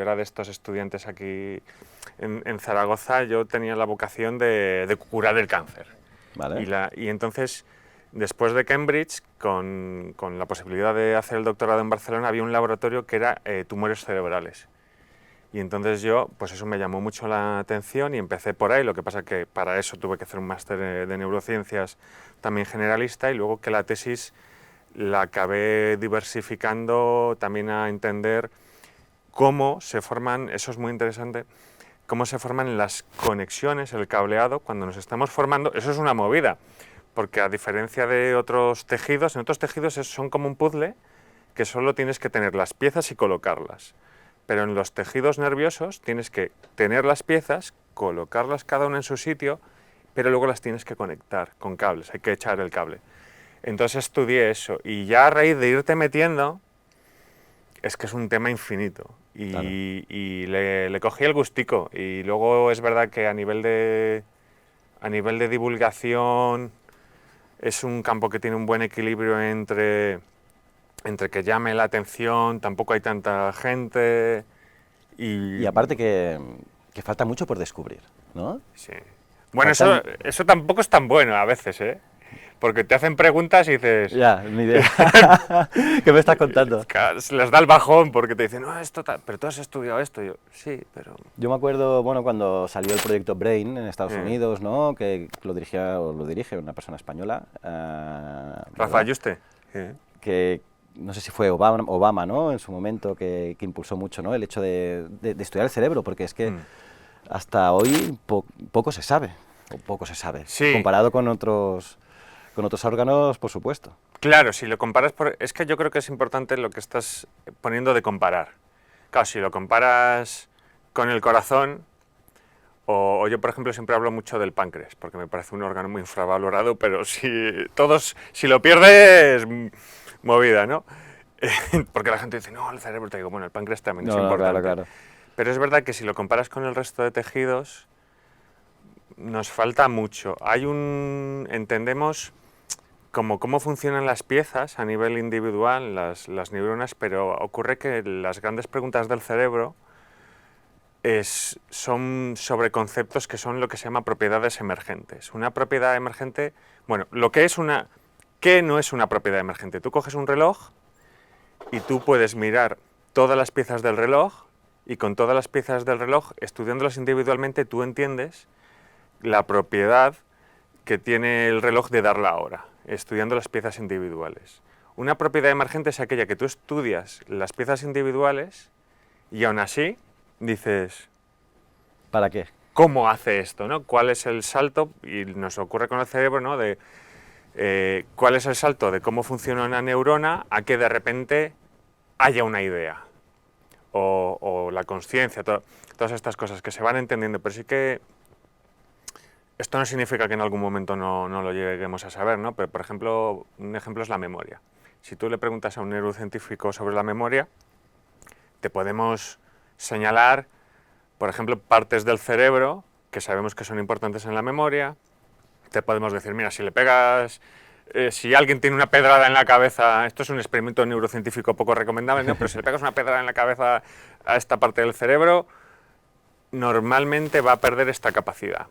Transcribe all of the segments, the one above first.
era de estos estudiantes aquí en Zaragoza, yo tenía la vocación de curar el cáncer. Vale. Y entonces, después de Cambridge, con la posibilidad de hacer el doctorado en Barcelona, había un laboratorio que era tumores cerebrales. Y entonces yo, pues eso me llamó mucho la atención y empecé por ahí, lo que pasa que para eso tuve que hacer un máster de neurociencias también generalista y luego que la tesis la acabé diversificando también a entender cómo se forman, eso es muy interesante, cómo se forman las conexiones, el cableado, cuando nos estamos formando, eso es una movida, porque a diferencia de otros tejidos, en otros tejidos son como un puzzle que solo tienes que tener las piezas y colocarlas. Pero en los tejidos nerviosos tienes que tener las piezas, colocarlas cada una en su sitio, pero luego las tienes que conectar con cables, hay que echar el cable. Entonces estudié eso y ya a raíz de irte metiendo, es que es un tema infinito y, Claro. y le cogí el gustico y luego es verdad que a nivel de divulgación es un campo que tiene un buen equilibrio entre que llame la atención, tampoco hay tanta gente Y y... aparte que falta mucho por descubrir, ¿no? Sí. Bueno, Faltan... eso tampoco es tan bueno a veces, ¿eh? Porque te hacen preguntas y dices... Ya, ni idea. ¿Qué me estás contando? Se les da el bajón porque te dicen, no, esto pero tú has estudiado esto. Y yo, sí, pero... Yo me acuerdo, bueno, cuando salió el proyecto Brain en Estados Mm. Unidos, ¿no? Que lo dirigía o lo dirige una persona española, Rafa ¿verdad? Yuste. Sí. Que no sé si fue Obama, ¿no? En su momento, que impulsó mucho, ¿no? El hecho de estudiar el cerebro, porque es que Mm. hasta hoy poco se sabe, o poco se sabe, Sí, comparado con otros órganos, por supuesto. claro, si lo comparas es que yo creo que es importante lo que estás poniendo de comparar. Claro, si lo comparas con el corazón, o yo por ejemplo siempre hablo mucho del páncreas, porque me parece un órgano muy infravalorado, pero si lo pierdes, movida, ¿no? Porque la gente dice, no, el cerebro, te digo, bueno, el páncreas también es No, no, claro, importante. claro. Pero es verdad que si lo comparas con el resto de tejidos, nos falta mucho. Entendemos cómo funcionan las piezas a nivel individual, las neuronas, pero ocurre que las grandes preguntas del cerebro son sobre conceptos que son lo que se llama propiedades emergentes. Una propiedad emergente, bueno, ¿qué no es una propiedad emergente? Tú coges un reloj y tú puedes mirar todas las piezas del reloj y con todas las piezas del reloj, estudiándolas individualmente, tú entiendes la propiedad que tiene el reloj de dar la hora, estudiando las piezas individuales. Una propiedad emergente es aquella que tú estudias las piezas individuales y aún así dices, ¿Para qué? ¿cómo hace esto? ¿No? ¿Cuál es el salto? Y nos ocurre con el cerebro, ¿no? ¿Cuál es el salto de cómo funciona una neurona a que de repente haya una idea? O la conciencia, todas estas cosas que se van entendiendo, pero sí que esto no significa que en algún momento no lo lleguemos a saber, ¿no? Pero, por ejemplo, un ejemplo es la memoria. Si tú le preguntas a un neurocientífico sobre la memoria, te podemos señalar, por ejemplo, partes del cerebro que sabemos que son importantes en la memoria. Te podemos decir, mira, si alguien tiene una pedrada en la cabeza, esto es un experimento neurocientífico poco recomendable, ¿no? Pero si le pegas una pedrada en la cabeza a esta parte del cerebro, normalmente va a perder esta capacidad.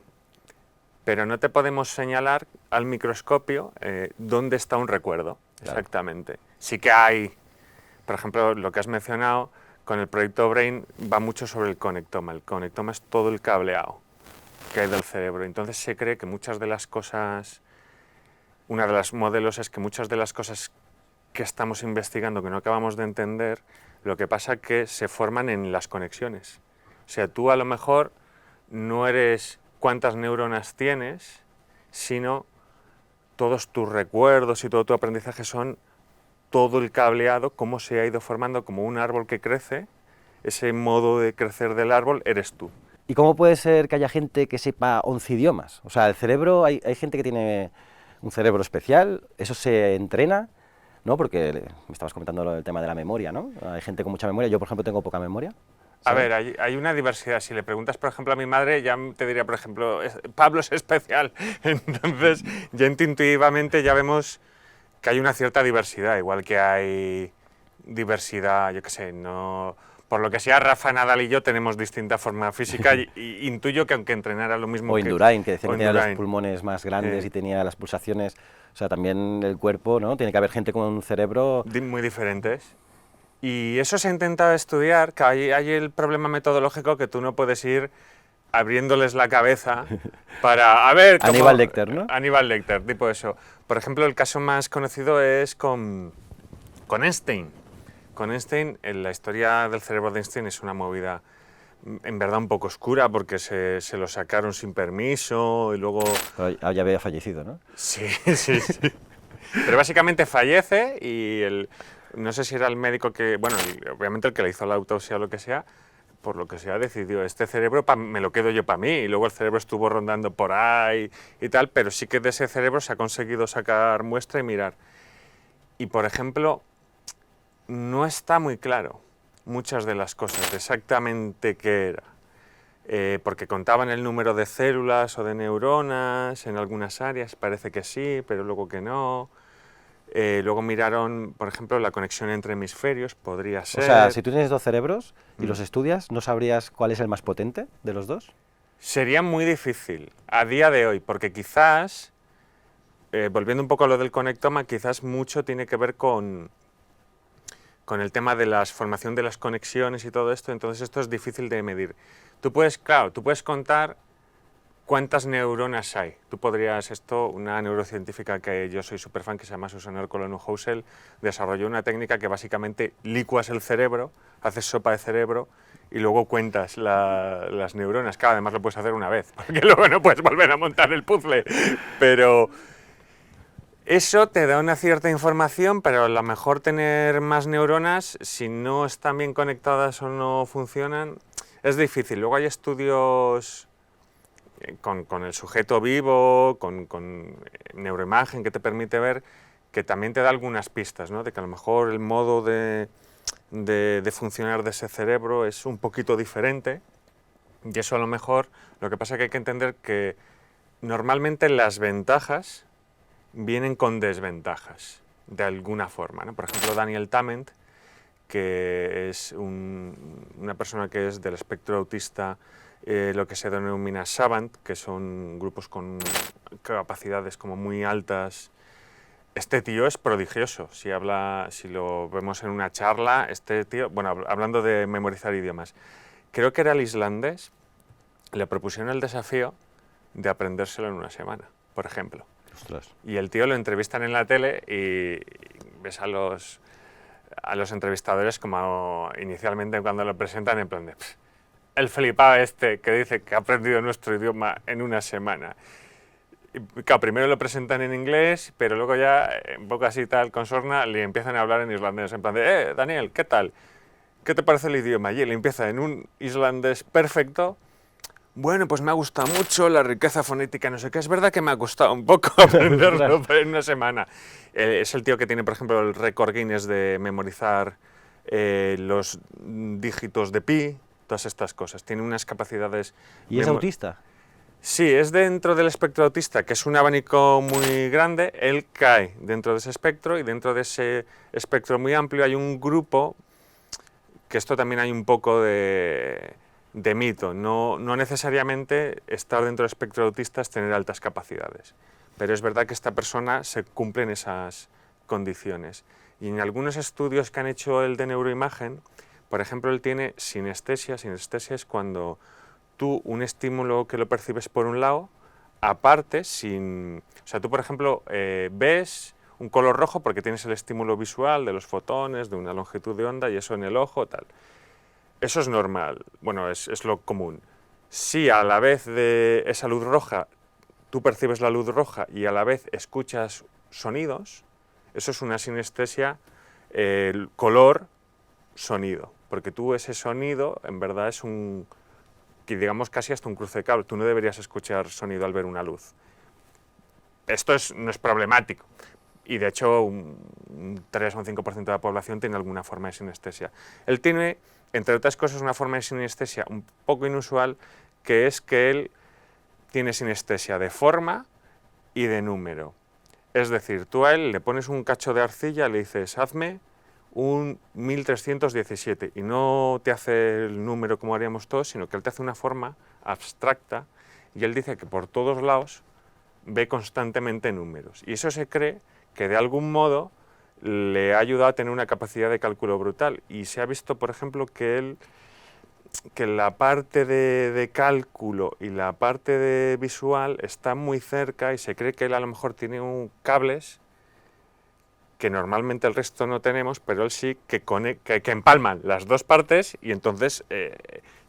Pero no te podemos señalar al microscopio dónde está un recuerdo, Claro. exactamente. Sí que hay, por ejemplo, lo que has mencionado, con el proyecto Brain va mucho sobre el conectoma. El conectoma es todo el cableado que hay del cerebro. Entonces se cree que muchas de las cosas, una de los modelos es que muchas de las cosas que estamos investigando, que no acabamos de entender, lo que pasa es que se forman en las conexiones. O sea, tú a lo mejor no eres cuántas neuronas tienes, sino todos tus recuerdos y todo tu aprendizaje son todo el cableado, cómo se ha ido formando como un árbol que crece, ese modo de crecer del árbol eres tú. ¿Y cómo puede ser que haya gente que sepa 11 idiomas? O sea, el cerebro, hay gente que tiene un cerebro especial, eso se entrena, ¿no? Porque me estabas comentando el tema de la memoria, ¿no? Hay gente con mucha memoria, yo por ejemplo tengo poca memoria, A ¿sabes? ver, hay una diversidad. Si le preguntas, por ejemplo, a mi madre, ya te diría, por ejemplo, Pablo es especial. Entonces, ya intuitivamente ya vemos que hay una cierta diversidad, igual que hay diversidad, yo qué sé, no... por lo que sea, Rafa Nadal y yo tenemos distinta forma física y intuyo que aunque entrenara lo mismo O Indurain, que decía que tenía los Indurain. pulmones más grandes Sí. y tenía las pulsaciones, o sea, también el cuerpo, ¿no? Tiene que haber gente con un cerebro... Muy diferentes. Y eso se ha intentado estudiar, que hay el problema metodológico que tú no puedes ir abriéndoles la cabeza para, a ver, cómo... Aníbal Lecter, ¿no? Aníbal Lecter, tipo eso. Por ejemplo, el caso más conocido es con Einstein. Con Einstein, la historia del cerebro de Einstein es una movida en verdad un poco oscura porque se lo sacaron sin permiso y luego... Pero ya había fallecido, ¿no? Sí, sí, sí. Pero básicamente fallece y no sé si era el médico que, bueno, obviamente el que le hizo la autopsia o lo que sea, por lo que sea decidió, este cerebro me lo quedo yo para mí, y luego el cerebro estuvo rondando por ahí y tal, pero sí que de ese cerebro se ha conseguido sacar muestra y mirar. Y por ejemplo, no está muy claro muchas de las cosas de exactamente qué era. Porque contaban el número de células o de neuronas en algunas áreas, parece que sí, pero luego que no. Luego miraron, por ejemplo, la conexión entre hemisferios, podría ser. O sea, si tú tienes dos cerebros y Mm. los estudias, ¿no sabrías cuál es el más potente de los dos? Sería muy difícil a día de hoy, porque quizás, volviendo un poco a lo del conectoma, quizás mucho tiene que ver con el tema de la formación de las conexiones y todo esto, entonces esto es difícil de medir. Tú puedes contar cuántas neuronas hay. Tú podrías, una neurocientífica que yo soy súper fan, que se llama Susanne Ercolano-Housel, desarrolló una técnica que básicamente licuas el cerebro, haces sopa de cerebro y luego cuentas las neuronas. Claro, además lo puedes hacer una vez, porque luego no puedes volver a montar el puzzle. Pero eso te da una cierta información, pero a lo mejor tener más neuronas, si no están bien conectadas o no funcionan, es difícil. Luego hay estudios con el sujeto vivo, con neuroimagen que te permite ver, que también te da algunas pistas, ¿no? De que a lo mejor el modo de funcionar de ese cerebro es un poquito diferente, y eso a lo mejor, lo que pasa es que hay que entender que normalmente las ventajas vienen con desventajas, de alguna forma, ¿no? Por ejemplo, Daniel Tammet, que es una persona que es del espectro autista, lo que se denomina savant, que son grupos con capacidades como muy altas. Este tío es prodigioso, si lo vemos en una charla, este tío, bueno, hablando de memorizar idiomas, creo que era el islandés, le propusieron el desafío de aprendérselo en una semana, por ejemplo. Ostras. Y el tío lo entrevistan en la tele y ves a los entrevistadores como inicialmente cuando lo presentan en plan de el flipado este que dice que ha aprendido nuestro idioma en una semana. Y, claro, primero lo presentan en inglés, pero luego ya, un poco así tal, con sorna, le empiezan a hablar en islandés, en plan de, Daniel, ¿qué tal? ¿Qué te parece el idioma? Y él empieza en un islandés perfecto. Bueno, pues me ha gustado mucho la riqueza fonética, no sé qué. Es verdad que me ha costado un poco aprenderlo en una semana. Es el tío que tiene, por ejemplo, el récord Guinness de memorizar los dígitos de pi, todas estas cosas. Tiene unas capacidades... ¿Y es autista? Sí, es dentro del espectro autista, que es un abanico muy grande. Él cae dentro de ese espectro y dentro de ese espectro muy amplio hay un grupo, que esto también hay un poco de mito. No necesariamente estar dentro del espectro autista es tener altas capacidades, pero es verdad que esta persona se cumple en esas condiciones. Y en algunos estudios que han hecho el de neuroimagen, por ejemplo, él tiene sinestesia. Sinestesia es cuando tú un estímulo que lo percibes por un lado, aparte, o sea, tú por ejemplo ves un color rojo porque tienes el estímulo visual de los fotones, de una longitud de onda y eso en el ojo, tal. Eso es normal, bueno, es lo común. Si a la vez de esa luz roja, tú percibes la luz roja y a la vez escuchas sonidos, eso es una sinestesia color-sonido, porque tú ese sonido en verdad es que digamos casi hasta un cruce de cable. Tú no deberías escuchar sonido al ver una luz. Esto no es problemático. Y de hecho un 3 o un 5% de la población tiene alguna forma de sinestesia. Él tiene, entre otras cosas, una forma de sinestesia un poco inusual, que es que él tiene sinestesia de forma y de número. Es decir, tú a él le pones un cacho de arcilla, le dices, hazme un 1317 y no te hace el número como haríamos todos, sino que él te hace una forma abstracta y él dice que por todos lados ve constantemente números. Y eso se cree que de algún modo le ha ayudado a tener una capacidad de cálculo brutal. Y se ha visto, por ejemplo, que la parte de cálculo y la parte de visual está muy cerca y se cree que él a lo mejor tiene cables que normalmente el resto no tenemos, pero él sí que empalman las dos partes y entonces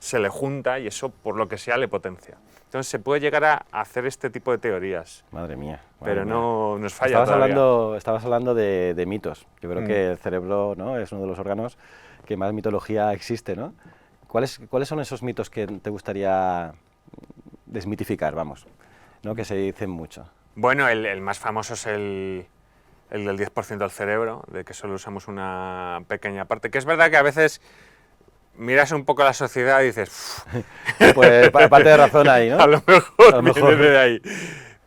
se le junta y eso por lo que sea le potencia. Entonces se puede llegar a hacer este tipo de teorías. Madre mía. Pero no nos falla Estabas hablando de mitos. Yo creo que el cerebro, ¿no?, es uno de los órganos que más mitología existe, ¿no? ¿Cuáles son esos mitos que te gustaría desmitificar, vamos, ¿no?, que se dicen mucho? Bueno, el más famoso es el del 10% del cerebro, de que solo usamos una pequeña parte, que es verdad que a veces miras un poco a la sociedad y dices... Pues parte de razón ahí, ¿no? A lo mejor viene de ahí.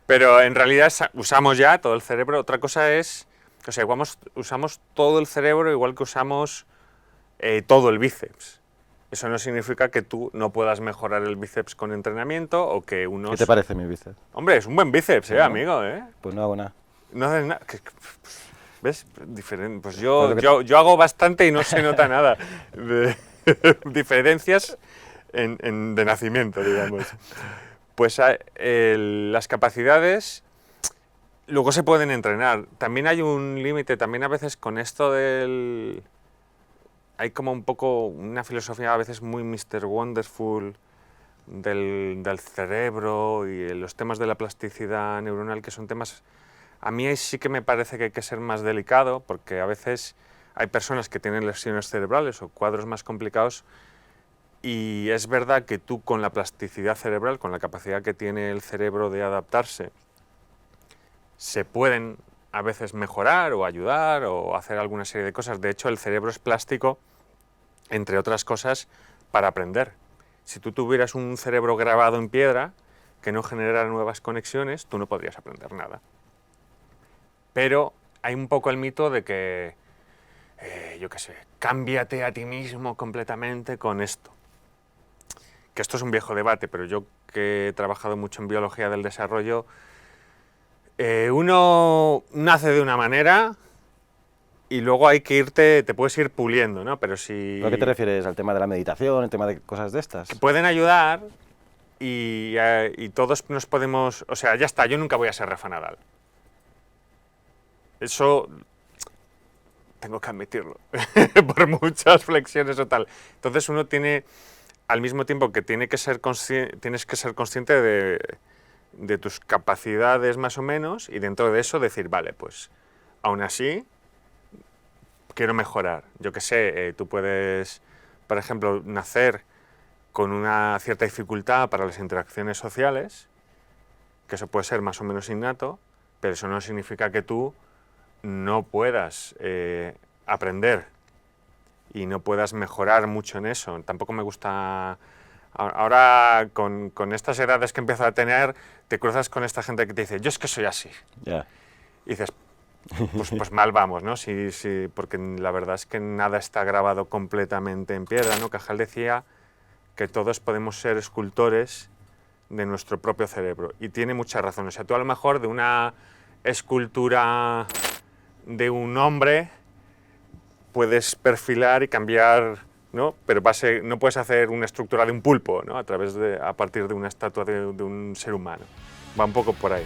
Pero en realidad usamos ya todo el cerebro. Otra cosa es, o sea, usamos todo el cerebro igual que usamos todo el bíceps. Eso no significa que tú no puedas mejorar el bíceps con entrenamiento o que unos... ¿Qué te parece mi bíceps? Hombre, es un buen bíceps, ¿no? Amigo, Pues no hago nada. No haces nada. ¿Ves? Diferente. Pues yo hago bastante y no se nota nada. Diferencias de nacimiento, digamos. Pues las capacidades luego se pueden entrenar. También hay un límite, también a veces con esto del... Hay como un poco una filosofía a veces muy Mr. Wonderful del cerebro y los temas de la plasticidad neuronal, que son temas... A mí sí que me parece que hay que ser más delicado, porque a veces hay personas que tienen lesiones cerebrales o cuadros más complicados y es verdad que tú con la plasticidad cerebral, con la capacidad que tiene el cerebro de adaptarse, se pueden a veces mejorar o ayudar o hacer alguna serie de cosas. De hecho, el cerebro es plástico, entre otras cosas, para aprender. Si tú tuvieras un cerebro grabado en piedra que no generara nuevas conexiones, tú no podrías aprender nada. Pero hay un poco el mito de que, yo qué sé, cámbiate a ti mismo completamente con esto. Que esto es un viejo debate, pero yo que he trabajado mucho en biología del desarrollo, uno nace de una manera y luego hay que te puedes ir puliendo, ¿no? Pero si... ¿A qué te refieres? ¿Al tema de la meditación, el tema de cosas de estas? Que pueden ayudar y todos nos podemos... O sea, ya está, yo nunca voy a ser Rafa Nadal. Eso tengo que admitirlo, por muchas flexiones o tal. Entonces uno tiene, al mismo tiempo que tienes que ser consciente de tus capacidades más o menos y dentro de eso decir, vale, pues aún así quiero mejorar. Yo qué sé, tú puedes, por ejemplo, nacer con una cierta dificultad para las interacciones sociales, que eso puede ser más o menos innato, pero eso no significa que tú no puedas aprender y no puedas mejorar mucho en eso. Tampoco me gusta... Ahora, con estas edades que empiezo a tener, te cruzas con esta gente que te dice, yo es que soy así. Yeah. Y dices, pues mal vamos, ¿no? Sí, porque la verdad es que nada está grabado completamente en piedra, ¿no? Cajal decía que todos podemos ser escultores de nuestro propio cerebro. Y tiene mucha razón. O sea, tú a lo mejor de una escultura de un hombre puedes perfilar y cambiar, ¿no? Pero no puedes hacer una estructura de un pulpo, ¿no? A partir de una estatua de un ser humano. Va un poco por ahí.